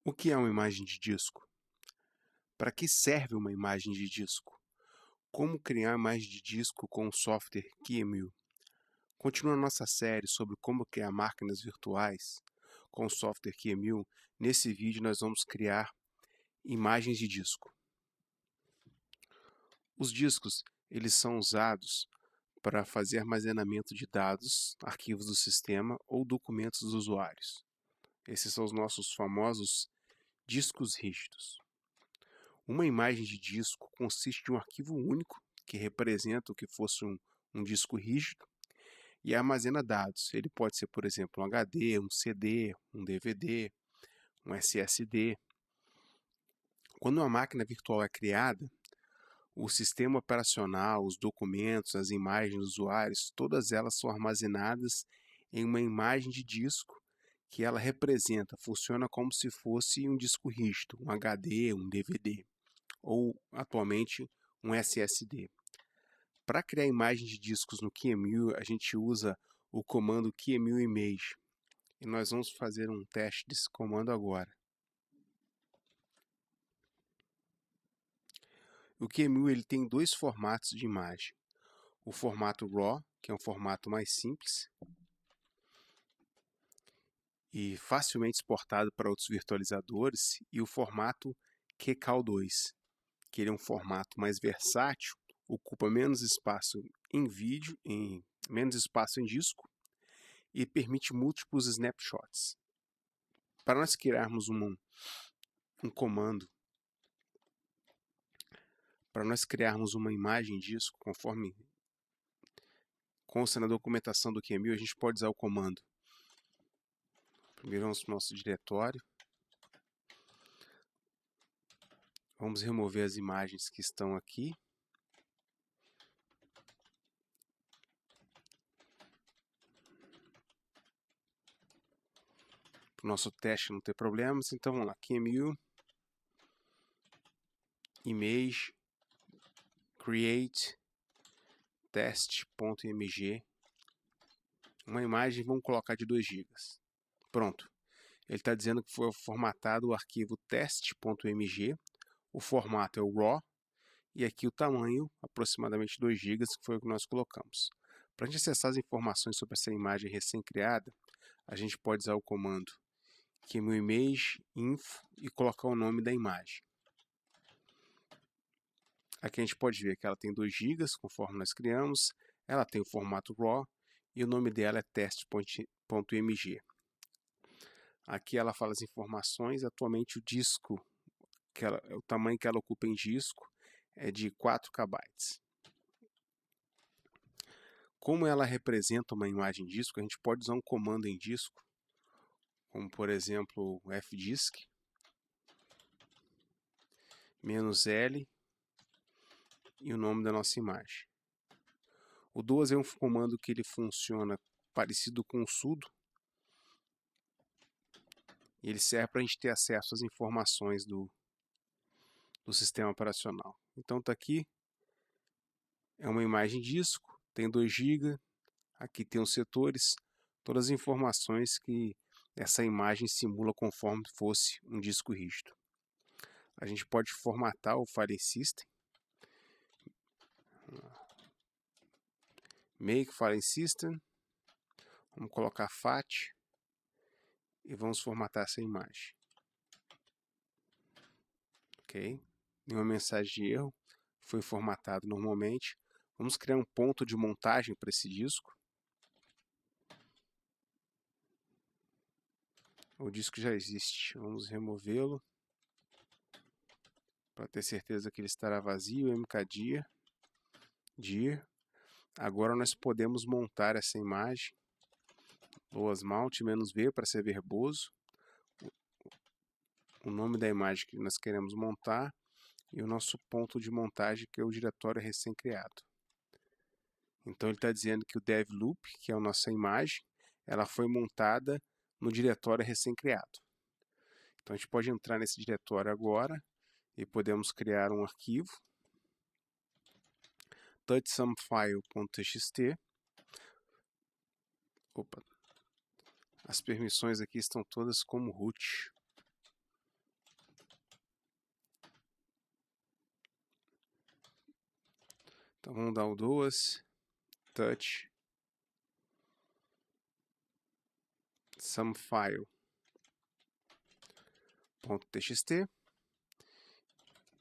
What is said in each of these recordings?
O que é uma imagem de disco? Para que serve uma imagem de disco? Como criar imagem de disco com o software QEMU? Continuando nossa série sobre como criar máquinas virtuais com o software QEMU, nesse vídeo nós vamos criar imagens de disco. Os discos eles são usados para fazer armazenamento de dados, arquivos do sistema ou documentos dos usuários. Esses são os nossos famosos discos rígidos. Uma imagem de disco consiste de um arquivo único, que representa o que fosse um disco rígido, e armazena dados. Ele pode ser, por exemplo, um HD, um CD, um DVD, um SSD. Quando uma máquina virtual é criada, o sistema operacional, os documentos, as imagens dos usuários, todas elas são armazenadas em uma imagem de disco que ela representa, funciona como se fosse um disco rígido, um HD, um DVD, ou atualmente um SSD. Para criar imagens de discos no QEMU, a gente usa o comando QEMU Image. E nós vamos fazer um teste desse comando agora. O QEMU ele tem dois formatos de imagem. O formato RAW, que é um formato mais simples e facilmente exportado para outros virtualizadores, e o formato QCAL2, que ele é um formato mais versátil, ocupa menos espaço em vídeo, menos espaço em disco e permite múltiplos snapshots. Para nós criarmos um comando, para nós criarmos uma imagem disco, conforme consta na documentação do QEMU, a gente pode usar o comando. Primeiro vamos para o nosso diretório. Vamos remover as imagens que estão aqui. Para o nosso teste não ter problemas, então vamos lá, QEMU, Image, Create, Test.mg, uma imagem, vamos colocar de 2 GB. Pronto. Ele está dizendo que foi formatado o arquivo test.mg, o formato é o RAW, e aqui o tamanho, aproximadamente 2 GB, que foi o que nós colocamos. Para a gente acessar as informações sobre essa imagem recém-criada, a gente pode usar o comando QEMU info e colocar o nome da imagem. Aqui a gente pode ver que ela tem 2 GB, conforme nós criamos, ela tem o formato RAW e o nome dela é test.mg. Aqui ela fala as informações, atualmente o disco, o tamanho que ela ocupa em disco é de 4 KB. Como ela representa uma imagem disco, a gente pode usar um comando em disco, como por exemplo o fdisk, -L e o nome da nossa imagem. O 2 é um comando que ele funciona parecido com o sudo, e ele serve para a gente ter acesso às informações do sistema operacional. Então está aqui, é uma imagem disco, tem 2 GB, aqui tem os setores, todas as informações que essa imagem simula conforme fosse um disco rígido. A gente pode formatar o File System, Make File System, vamos colocar FAT e vamos formatar essa imagem. Ok? Nenhuma mensagem de erro, foi formatado normalmente. Vamos criar um ponto de montagem para esse disco. O disco já existe, vamos removê-lo para ter certeza que ele estará vazio. mkdir, dir. Agora nós podemos montar essa imagem. Loas Mount -V para ser verboso. O nome da imagem que nós queremos montar e o nosso ponto de montagem, que é o diretório recém-criado. Então ele está dizendo que o devloop, que é a nossa imagem, ela foi montada no diretório recém-criado. Então a gente pode entrar nesse diretório agora e podemos criar um arquivo touchsomefile.txt. As permissões aqui estão todas como root. Então vamos dar o duas, touch, some file.txt.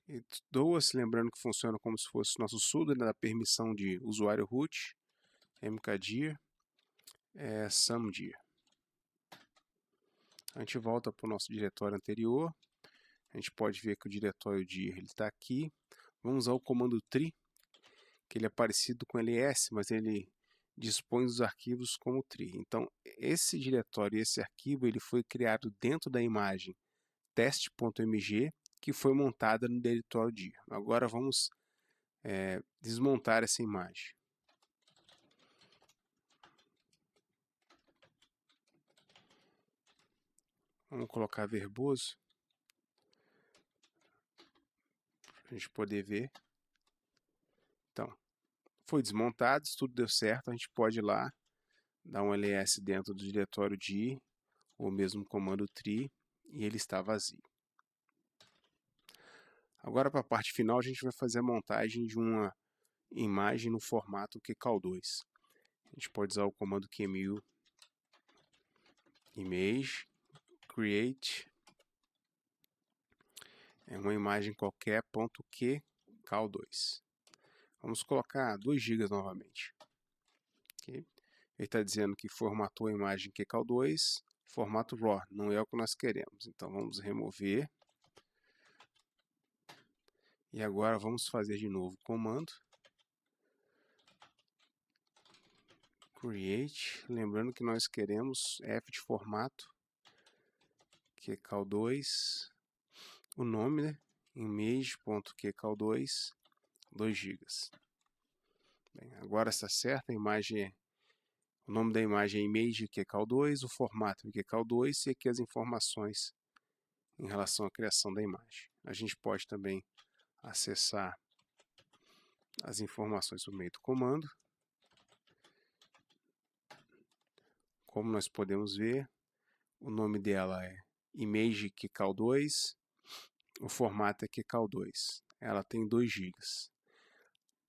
E duas, lembrando que funciona como se fosse nosso sudo, né, da permissão de usuário root, mkdir, somedir. A gente volta para o nosso diretório anterior. A gente pode ver que o diretório dir está aqui. Vamos usar o comando tree, que ele é parecido com ls, mas ele dispõe dos arquivos como tree. Então, esse diretório, esse arquivo, ele foi criado dentro da imagem test.mg, que foi montada no diretório dir. Agora vamos desmontar essa imagem. Vamos colocar verboso, para a gente poder ver. Então, foi desmontado, tudo deu certo, a gente pode ir lá, dar um ls dentro do diretório dir, ou mesmo comando tree, e ele está vazio. Agora, para a parte final, a gente vai fazer a montagem de uma imagem no formato QCal2. A gente pode usar o comando qemu image, create, uma imagem qualquer, .qcal2. Vamos colocar 2 GB novamente. Okay? Ele está dizendo que formatou a imagem QCal2, formato RAW, não é o que nós queremos. Então vamos remover. E agora vamos fazer de novo o comando. Create, lembrando que nós queremos F de formato, QCal2, o nome, né? image.qcal2, 2 GB. Bem, agora está certo, a imagem o nome da imagem é image QCal2, o formato é QCal2 e aqui as informações em relação à criação da imagem. A gente pode também acessar as informações por meio do comando. Como nós podemos ver, o nome dela é image QCal2, o formato é QCal2. Ela tem 2 GB.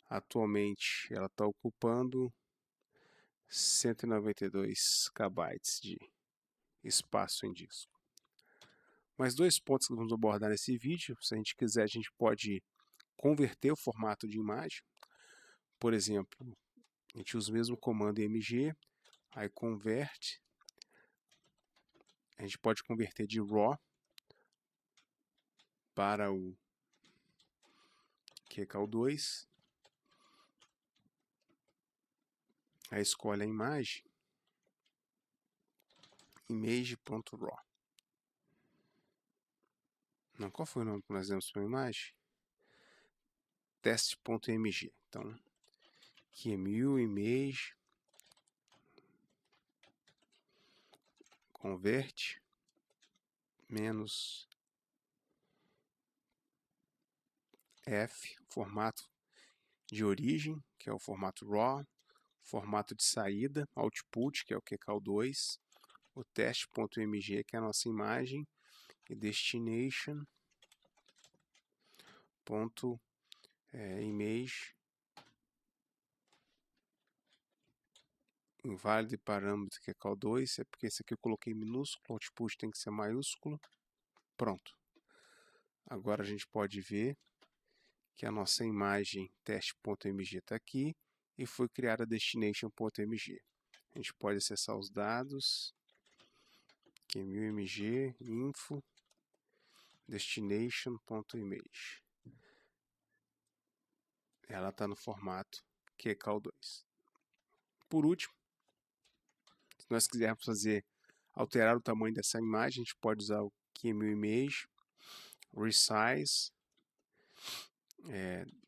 Atualmente ela está ocupando 192 KB de espaço em disco. Mais 2 pontos que vamos abordar nesse vídeo. Se a gente quiser, a gente pode converter o formato de imagem. Por exemplo, a gente usa o mesmo comando img, aí converte. A gente pode converter de RAW para o QCal2. Aí escolhe a imagem, image.raw. Não, qual foi o nome que nós demos para a imagem? Test.mg. Então, qemu image, converte, menos F, formato de origem, que é o formato RAW, formato de saída, output, que é o QCal2, o test.mg, que é a nossa imagem, e destination.image, inválido parâmetro QCal2, é porque esse aqui eu coloquei minúsculo, output tem que ser maiúsculo. Pronto. Agora a gente pode ver que a nossa imagem teste.mg está aqui e foi criada destination.mg. A gente pode acessar os dados, qemu.img, info, destination.image. Ela está no formato QCal2. Por último, se nós quisermos alterar o tamanho dessa imagem, a gente pode usar o qemu.image, resize,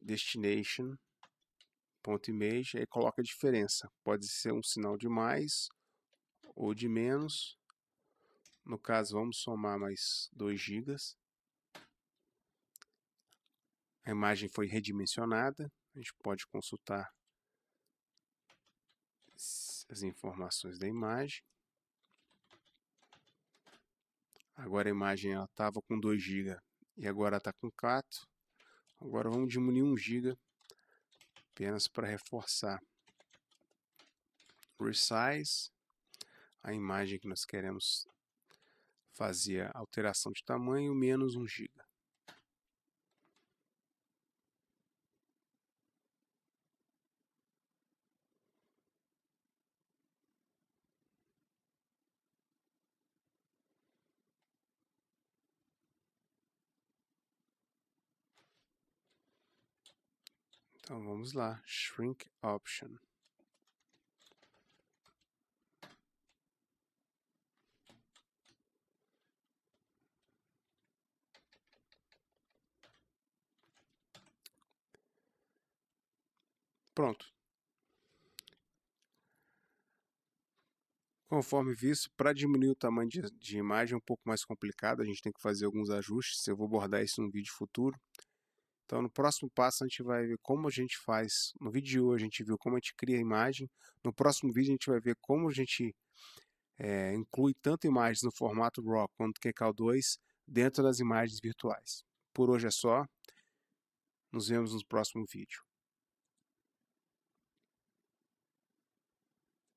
destination.image, aí coloca a diferença. Pode ser um sinal de mais ou de menos. No caso, vamos somar mais 2 GB. A imagem foi redimensionada. A gente pode consultar as informações da imagem. Agora a imagem estava com 2 GB e agora está com 4. Agora vamos diminuir 1 GB apenas para reforçar. Resize, a imagem que nós queremos fazer a alteração de tamanho, menos 1 GB. Então vamos lá, Shrink Option. Pronto. Conforme visto, para diminuir o tamanho de imagem é um pouco mais complicado, a gente tem que fazer alguns ajustes, eu vou abordar isso num vídeo futuro. Então no próximo passo a gente vai ver como a gente faz, no vídeo de hoje a gente viu como a gente cria a imagem, no próximo vídeo a gente vai ver como a gente inclui tanto imagens no formato RAW quanto QK2 dentro das imagens virtuais. Por hoje é só, nos vemos no próximo vídeo.